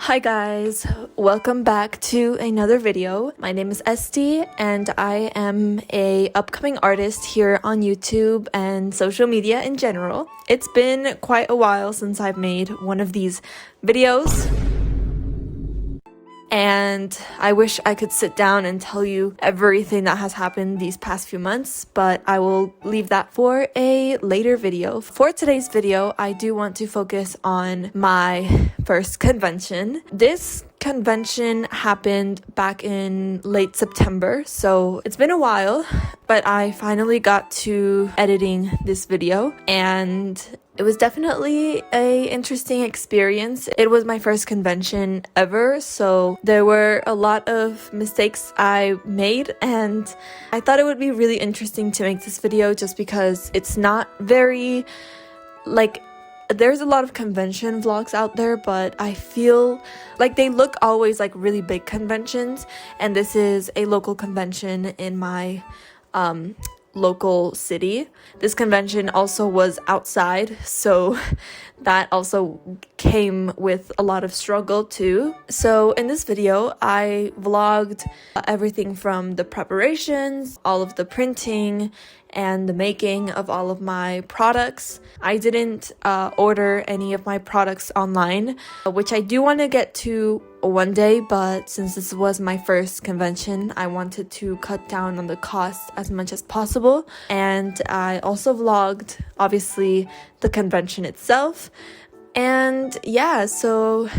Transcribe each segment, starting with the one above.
Hi guys, welcome back to another video. My name is Esty and I am a upcoming artist here on YouTube and social media in general. It's been quite a while since I've made one of these videos. And I wish I could sit down and tell you everything that has happened these past few months, but I will leave that for a later video. For today's video, I do want to focus on my first convention. This convention happened back in late September, so it's been a while, but I finally got to editing this video and it was definitely a interesting experience. It was my first convention ever, so there were a lot of mistakes I made, and I thought it would be really interesting to make this video just because it's not very, there's a lot of convention vlogs out there, but I feel like they look always like really big conventions, and this is a local convention in my local city. This convention also was outside, so that also came with a lot of struggle too. So in this video, I vlogged everything from the preparations, all of the printing, and the making of all of my products. I didn't order any of my products online, which I do want to get to one day, but since this was my first convention, I wanted to cut down on the cost as much as possible. And I also vlogged, obviously, the convention itself. And yeah, so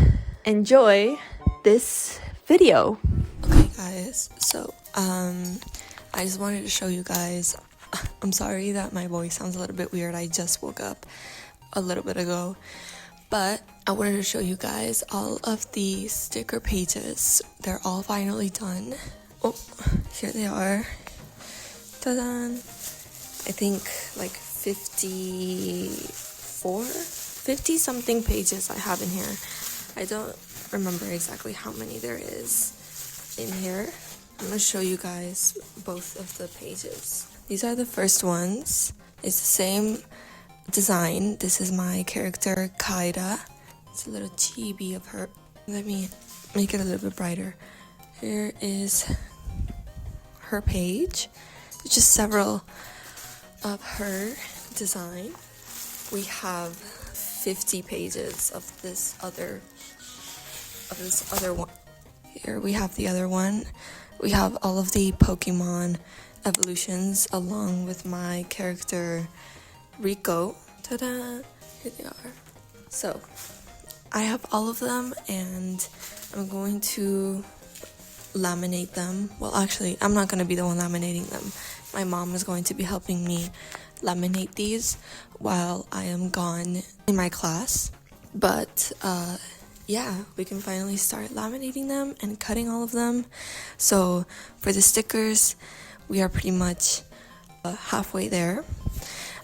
enjoy this video. Okay guys, so I just wanted to show you guys, I'm sorry that my voice sounds a little bit weird. I just woke up a little bit ago, but I wanted to show you guys all of the sticker pages. They're all finally done. Oh, here they are. Ta-da! I think like 50 something pages I have in here. I don't remember exactly how many there is in here. I'm gonna show you guys both of the pages. These are the first ones. It's the same design. This is my character Kaida. It's a little chibi of her. Let me make it a little bit brighter. Here is her page. There's just several of her design. We have 50 pages of this other one. Here we have the other one. We have all of the Pokemon evolutions along with my character Rico. Ta-da! Here they are. So I have all of them and I'm going to laminate them. Well, actually, I'm not going to be the one laminating them. My mom is going to be helping me laminate these while I am gone in my class. But yeah, we can finally start laminating them and cutting all of them. So for the stickers, we are pretty much halfway there.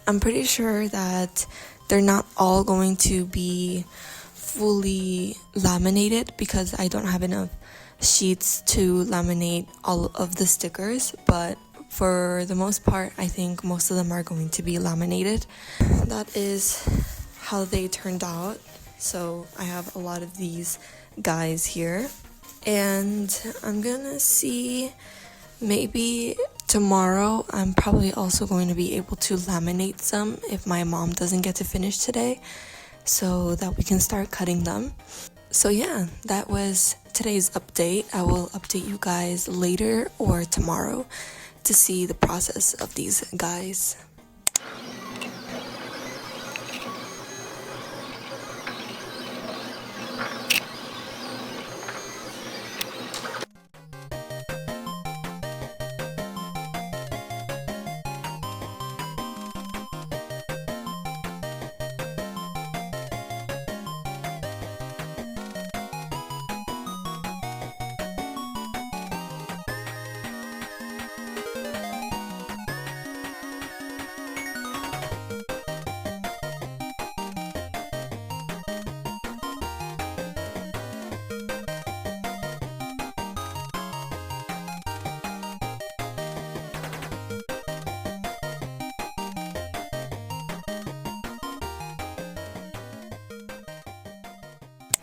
I'm pretty sure that they're not all going to be fully laminated because I don't have enough sheets to laminate all of the stickers, but for the most part, I think most of them are going to be laminated. That is how they turned out. So I have a lot of these guys here, and I'm gonna see, maybe tomorrow I'm probably also going to be able to laminate some if my mom doesn't get to finish today, so that we can start cutting them. So yeah, that was today's update. I will update you guys later or tomorrow to see the process of these guys.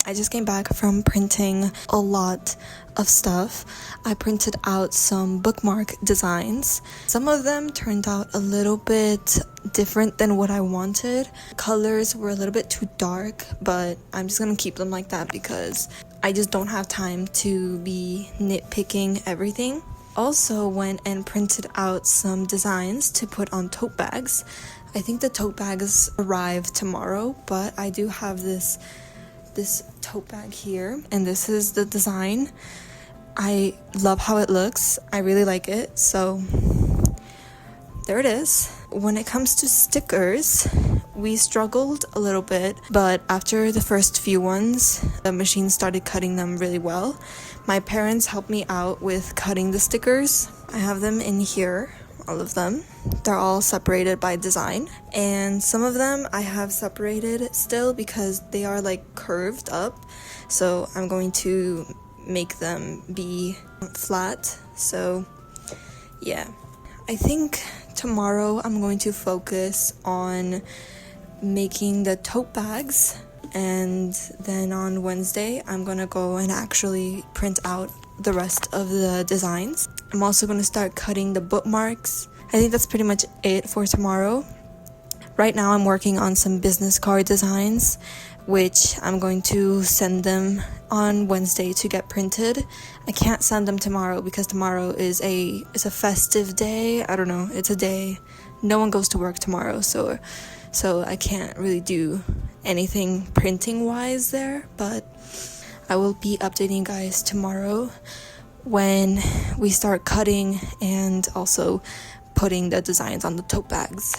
I just came back from printing a lot of stuff. I printed out some bookmark designs. Some of them turned out a little bit different than what I wanted. Colors were a little bit too dark, but I'm just gonna keep them like that because I just don't have time to be nitpicking everything. Also went and printed out some designs to put on tote bags. I think the tote bags arrive tomorrow, but I do have this tote bag here, and this is the design. I love how it looks. I really like it, so there it is. When it comes to stickers, we struggled a little bit, but after the first few ones, the machine started cutting them really well. My parents helped me out with cutting the stickers. I have them in here, all of them. They're all separated by design, and some of them I have separated still because they are like curved up, so I'm going to make them be flat. So yeah, I think tomorrow I'm going to focus on making the tote bags, and then on Wednesday I'm gonna go and actually print out the rest of the designs. I'm also gonna start cutting the bookmarks. I think that's pretty much it for tomorrow. Right now I'm working on some business card designs, which I'm going to send them on Wednesday to get printed. I can't send them tomorrow because tomorrow is a festive day. I don't know, it's a day. No one goes to work tomorrow, so I can't really do anything printing wise there, but I will be updating you guys tomorrow when we start cutting and also putting the designs on the tote bags.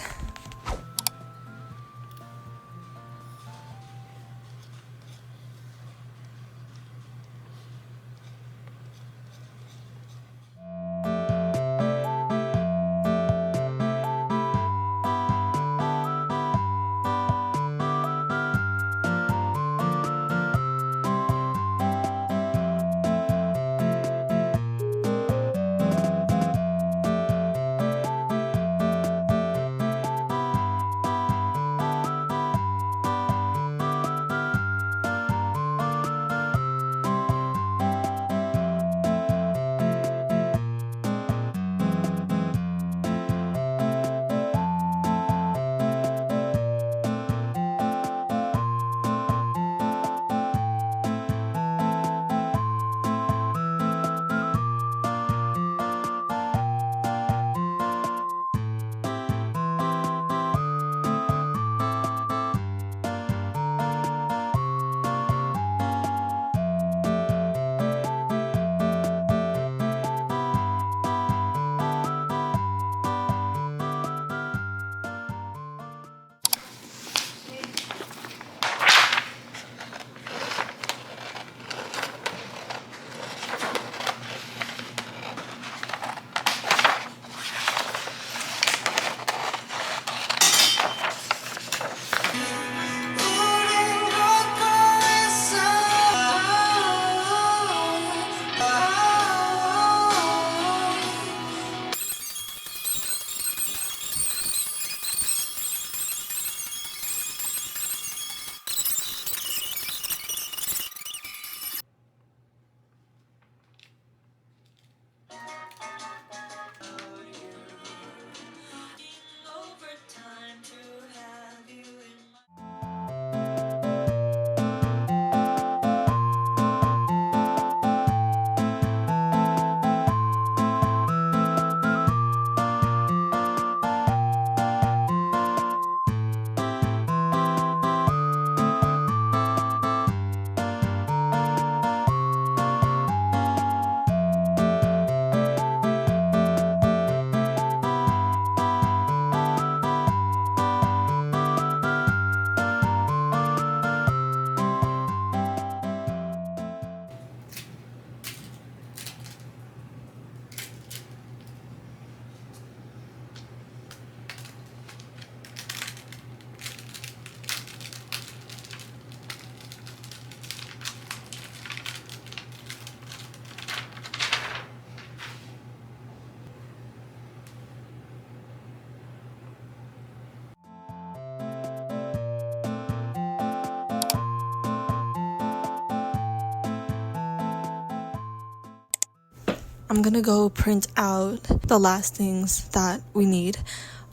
I'm gonna go print out the last things that we need,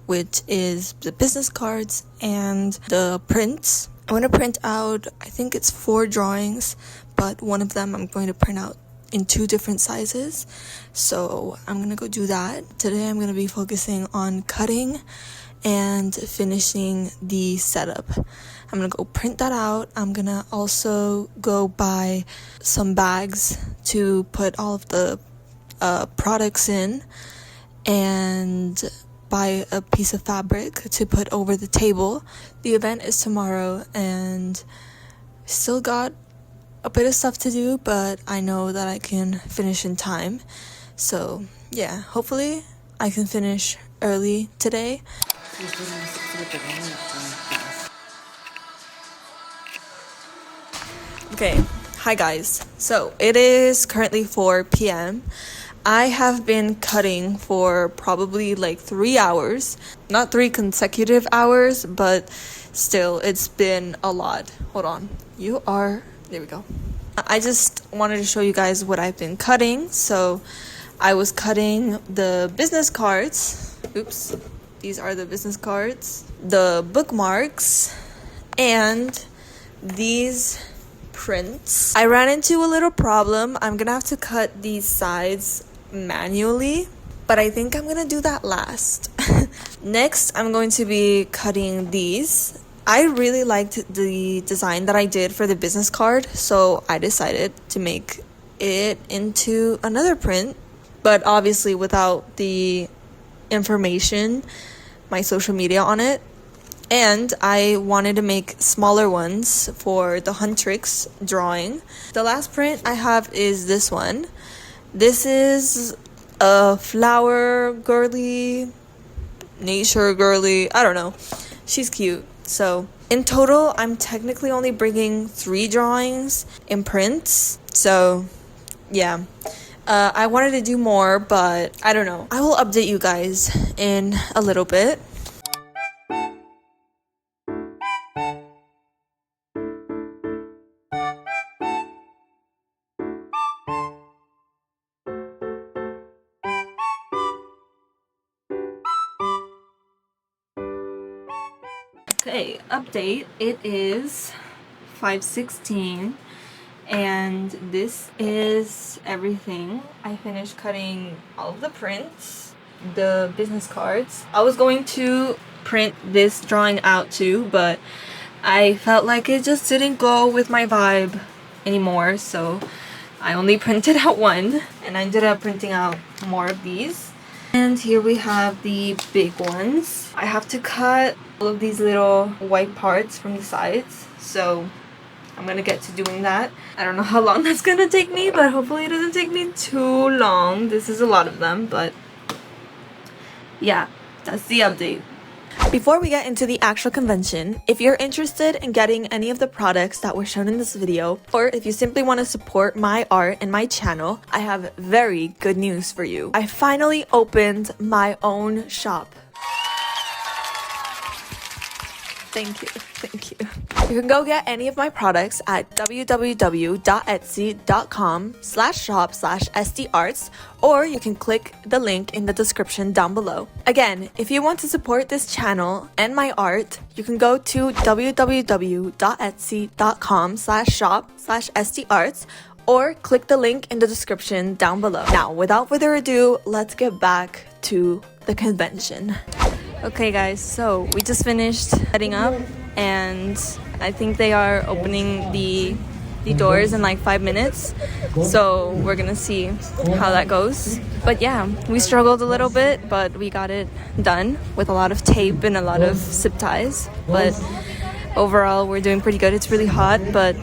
which is the business cards and the prints. I'm gonna print out, I think it's 4 drawings, but one of them I'm going to print out in 2 different sizes. So I'm gonna go do that. Today I'm gonna be focusing on cutting and finishing the setup. I'm gonna go print that out. I'm gonna also go buy some bags to put all of the products in, and buy a piece of fabric to put over the table. The event is tomorrow and still got a bit of stuff to do, but I know that I can finish in time. So yeah, hopefully I can finish early today. Okay, hi guys. So it is currently 4 p.m. I have been cutting for probably like 3 hours. Not 3 consecutive hours, but still, it's been a lot. Hold on. There we go. I just wanted to show you guys what I've been cutting. So I was cutting the business cards. Oops. These are the business cards. The bookmarks. And these prints. I ran into a little problem. I'm gonna have to cut these sides manually, but I think I'm gonna do that last. Next, I'm going to be cutting these. I really liked the design that I did for the business card, so I decided to make it into another print, but obviously without the information, my social media on it. And I wanted to make smaller ones for the Huntrix drawing. The last print I have is this one. This is a flower girly, nature girly, I don't know. She's cute. So in total, I'm technically only bringing 3 drawings in prints. So yeah, I wanted to do more, but I don't know. I will update you guys in a little bit. Okay, update. It is 5:16 and this is everything. I finished cutting all of the prints, the business cards. I was going to print this drawing out too, but I felt like it just didn't go with my vibe anymore, so I only printed out one, and I ended up printing out more of these. And here we have the big ones. I have to cut all of these little white parts from the sides, so I'm gonna get to doing that. I don't know how long that's gonna take me, but hopefully it doesn't take me too long. This is a lot of them, but yeah, that's the update. Before we get into the actual convention, if you're interested in getting any of the products that were shown in this video, or if you simply want to support my art and my channel, I have very good news for you. I finally opened my own shop. Thank you. You can go get any of my products at www.etsy.com/shop/sdarts, or you can click the link in the description down below. Again, if you want to support this channel and my art, you can go to www.etsy.com/shop/sdarts, or click the link in the description down below. Now, without further ado, let's get back to the convention. Okay guys, so we just finished setting up and I think they are opening the doors in like 5 minutes, so we're gonna see how that goes. But yeah, we struggled a little bit, but we got it done with a lot of tape and a lot of zip ties. But overall, we're doing pretty good. It's really hot, but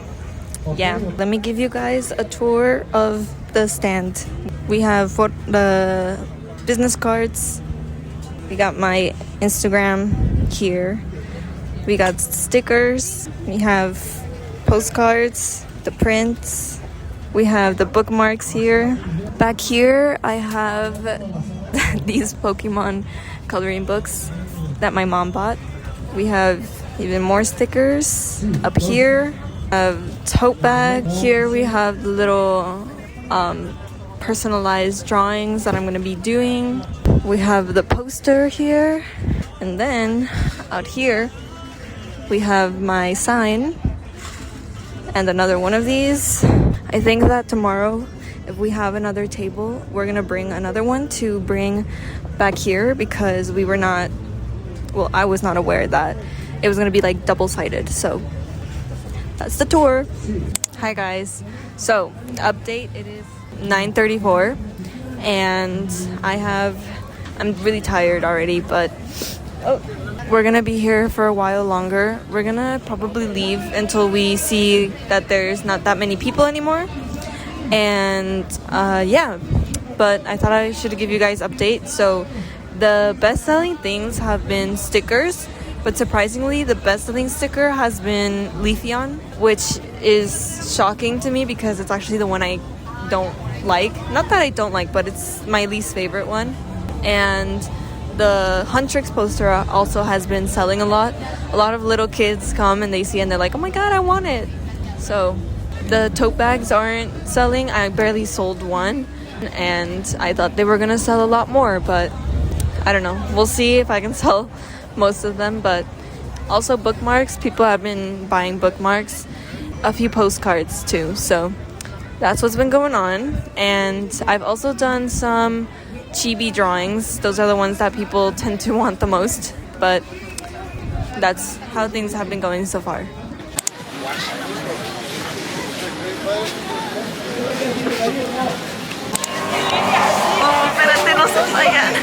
yeah. Let me give you guys a tour of the stand. We have the business cards. We got my Instagram here. We got stickers. We have postcards, the prints. We have the bookmarks here. Back here, I have these Pokemon coloring books that my mom bought. We have even more stickers up here. A tote bag. Here we have the little personalized drawings that I'm gonna be doing. We have the poster here, and then out here we have my sign and another one of these. I think that tomorrow, if we have another table, we're gonna bring another one to bring back here, because we were not, well, I was not aware that it was gonna be like double-sided. So that's the tour. Hi guys. So update, it is 9:34 and I'm really tired already, but we're gonna be here for a while longer. We're gonna probably leave until we see that there's not that many people anymore. And yeah, but I thought I should give you guys update. So the best-selling things have been stickers, but surprisingly the best-selling sticker has been Leafeon, which is shocking to me because it's actually the one I don't like. Not that I don't like, but it's my least favorite one. And the Huntrix poster also has been selling a lot. A lot of little kids come and they see it and they're like, oh my god, I want it. So the tote bags aren't selling. I barely sold one, and I thought they were gonna sell a lot more, but I don't know. We'll see if I can sell most of them. But also bookmarks, people have been buying bookmarks, a few postcards too. So that's what's been going on. And I've also done some chibi drawings. Those are the ones that people tend to want the most, but that's how things have been going so far. Oh, espérate, no se vayan.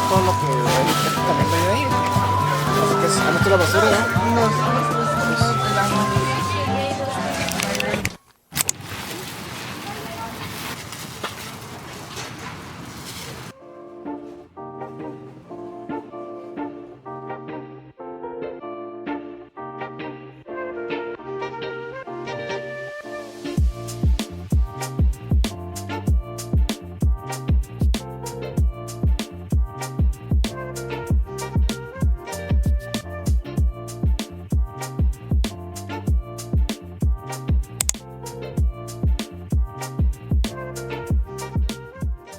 Todo lo que también voy a ir. Así que si no la basura, ¿no?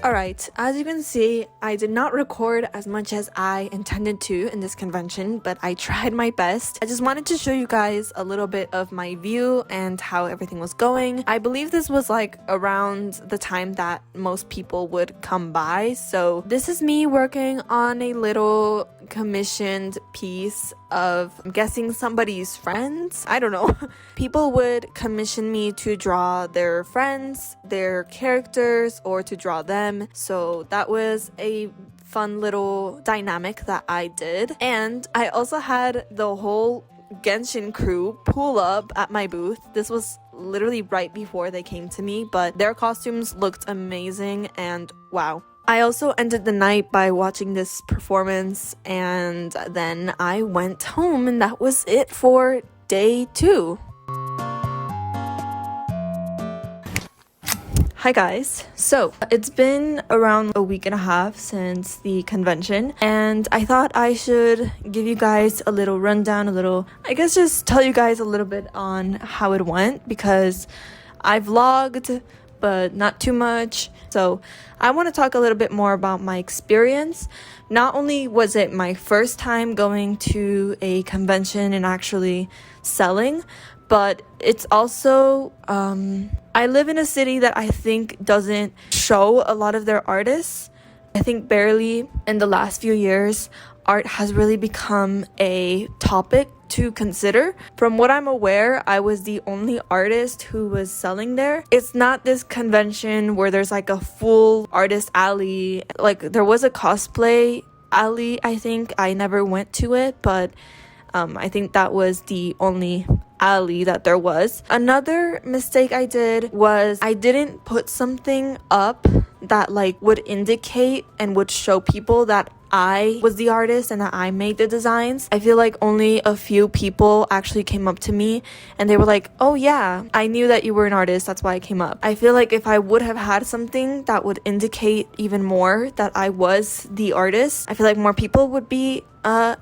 Alright, as you can see, I did not record as much as I intended to in this convention, but I tried my best. I just wanted to show you guys a little bit of my view and how everything was going. I believe this was like around the time that most people would come by, so this is me working on a little commissioned piece of, I'm guessing, somebody's friends. I don't know. People would commission me to draw their friends, their characters, or to draw them. So that was a fun little dynamic that I did. And I also had the whole Genshin crew pull up at my booth. This was literally right before they came to me, but their costumes looked amazing and wow. I also ended the night by watching this performance, and then I went home, and that was it for day 2. Hi guys, so it's been around a week and a half since the convention, and I thought I should give you guys a little rundown, I guess just tell you guys a little bit on how it went, because I vlogged but not too much. So I want to talk a little bit more about my experience. Not only was it my first time going to a convention and actually selling, but it's also, I live in a city that I think doesn't show a lot of their artists. I think barely in the last few years, art has really become a topic to consider. From what I'm aware, I was the only artist who was selling there. It's not this convention where there's like a full artist alley. Like there was a cosplay alley, I think. I never went to it, but I think that was the only alley that there was. Another mistake I did was I didn't put something up that like would indicate and would show people that I was the artist and that I made the designs. I feel like only a few people actually came up to me and they were like, oh yeah, I knew that you were an artist, that's why I came up. I feel like if I would have had something that would indicate even more that I was the artist, I feel like more people would be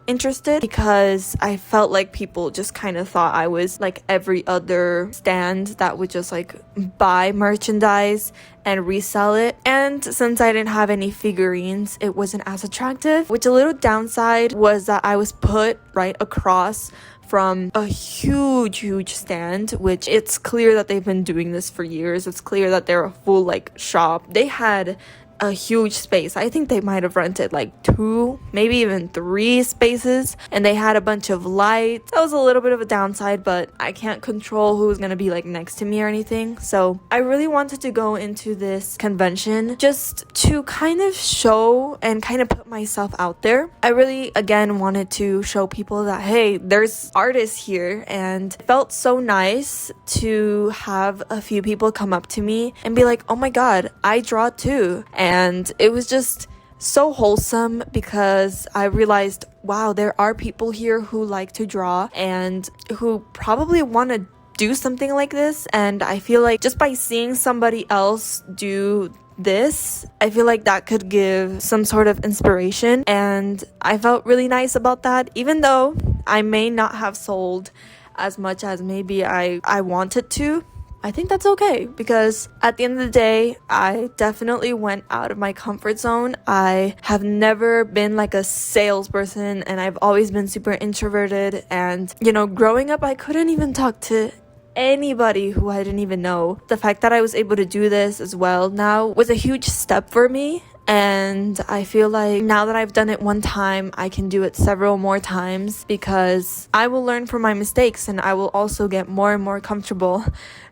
interested, because I felt like people just kind of thought I was like every other stand that would just like buy merchandise and resell it. And since I didn't have any figurines, it wasn't as attractive, which a little downside was that I was put right across from a huge stand, which it's clear that they've been doing this for years. It's clear that they're a full like shop. They had a huge space. I think they might have rented like 2, maybe even 3 spaces, and they had a bunch of lights. That was a little bit of a downside, but I can't control who's gonna be like next to me or anything. So I really wanted to go into this convention just to kind of show and kind of put myself out there. I really again wanted to show people that hey, there's artists here, and it felt so nice to have a few people come up to me and be like, oh my god, I draw too. And it was just so wholesome, because I realized, wow, there are people here who like to draw and who probably want to do something like this. And I feel like just by seeing somebody else do this, I feel like that could give some sort of inspiration. And I felt really nice about that, even though I may not have sold as much as maybe I wanted to. I think that's okay, because at the end of the day, I definitely went out of my comfort zone. I have never been like a salesperson, and I've always been super introverted. And, you know, growing up, I couldn't even talk to anybody who I didn't even know. The fact that I was able to do this as well now was a huge step for me. And I feel like now that I've done it one time, I can do it several more times, because I will learn from my mistakes, and I will also get more and more comfortable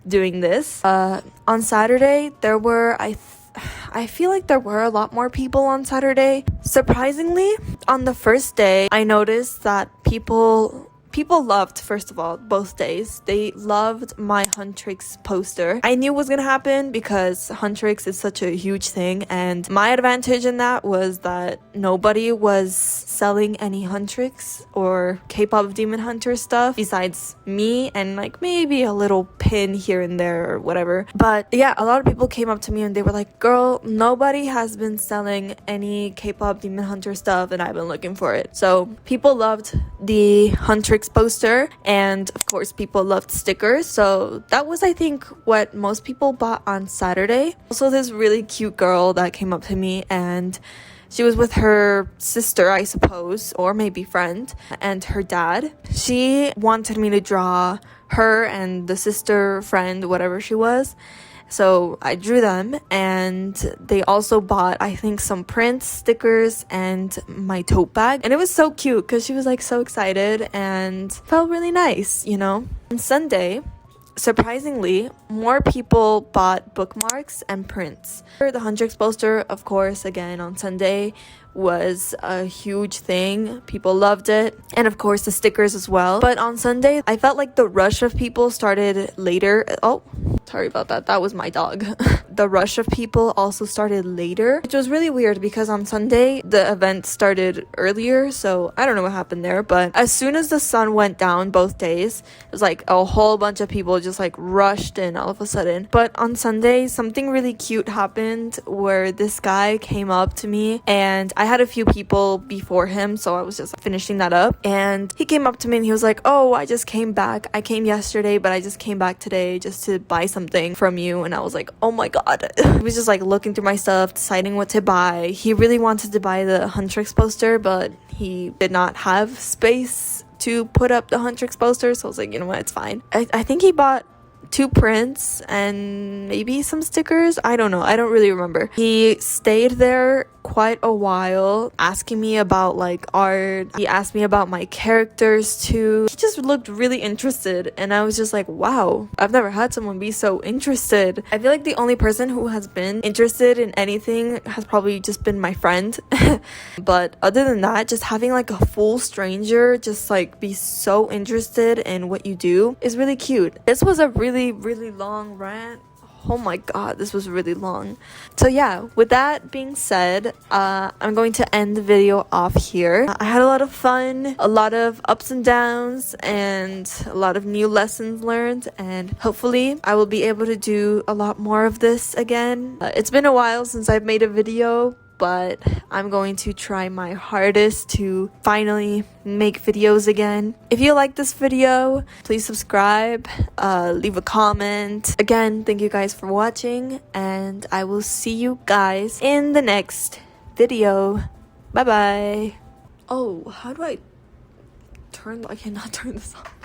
doing this. On Saturday, there were, I feel like there were a lot more people on Saturday. Surprisingly, on the first day, I noticed that people loved, first of all, both days. They loved my Huntrix poster. I knew it was gonna happen because Huntrix is such a huge thing, and my advantage in that was that nobody was selling any Huntrix or K-pop Demon Hunter stuff besides me and like maybe a little pin here and there or whatever. But yeah, a lot of people came up to me and they were like, girl, nobody has been selling any K-pop Demon Hunter stuff and I've been looking for it. So people loved the Huntrix poster, and of course people loved stickers. So that was, I think, what most people bought on Saturday. Also, this really cute girl that came up to me, and she was with her sister, I suppose, or maybe friend, and her dad. She wanted me to draw her and the sister, friend, whatever she was. So I drew them, and they also bought, I think, some prints, stickers, and my tote bag. And it was so cute because she was like so excited and felt really nice, you know? On Sunday, surprisingly, more people bought bookmarks and prints. The Huntrix poster, of course, again on Sunday, was a huge thing. People loved it, and of course the stickers as well. But on Sunday, I felt like the rush of people started later. Oh, sorry about that, that was my dog. The rush of people also started later, which was really weird because on Sunday the event started earlier, so I don't know what happened there. But as soon as the sun went down both days, it was like a whole bunch of people just like rushed in all of a sudden. But on Sunday, something really cute happened where this guy came up to me, and I had a few people before him, so I was just finishing that up, and he came up to me and he was like, oh, I just came back. I came yesterday, but I just came back today just to buy something from you. And I was like, oh my god. I was just like looking through my stuff, deciding what to buy. He really wanted to buy the Huntrix poster, but he did not have space to put up the Huntrix poster, so I was like, you know what, it's fine. I think he bought 2 prints and maybe some stickers. I don't know, I don't really remember. He stayed there quite a while asking me about like art. He asked me about my characters too. He just looked really interested, and I was just like, wow, I've never had someone be so interested. I feel like the only person who has been interested in anything has probably just been my friend. But other than that, just having like a full stranger just like be so interested in what you do is really cute. This was a really long rant. Oh my god, this was really long. So yeah, with that being said, I'm going to end the video off here. I had a lot of fun, a lot of ups and downs, and a lot of new lessons learned, and hopefully I will be able to do a lot more of this again. It's been a while since I've made a video, but I'm going to try my hardest to finally make videos again. If you like this video, please subscribe, leave a comment. Again, thank you guys for watching, and I will see you guys in the next video. Bye bye. Oh, how do I cannot turn this off.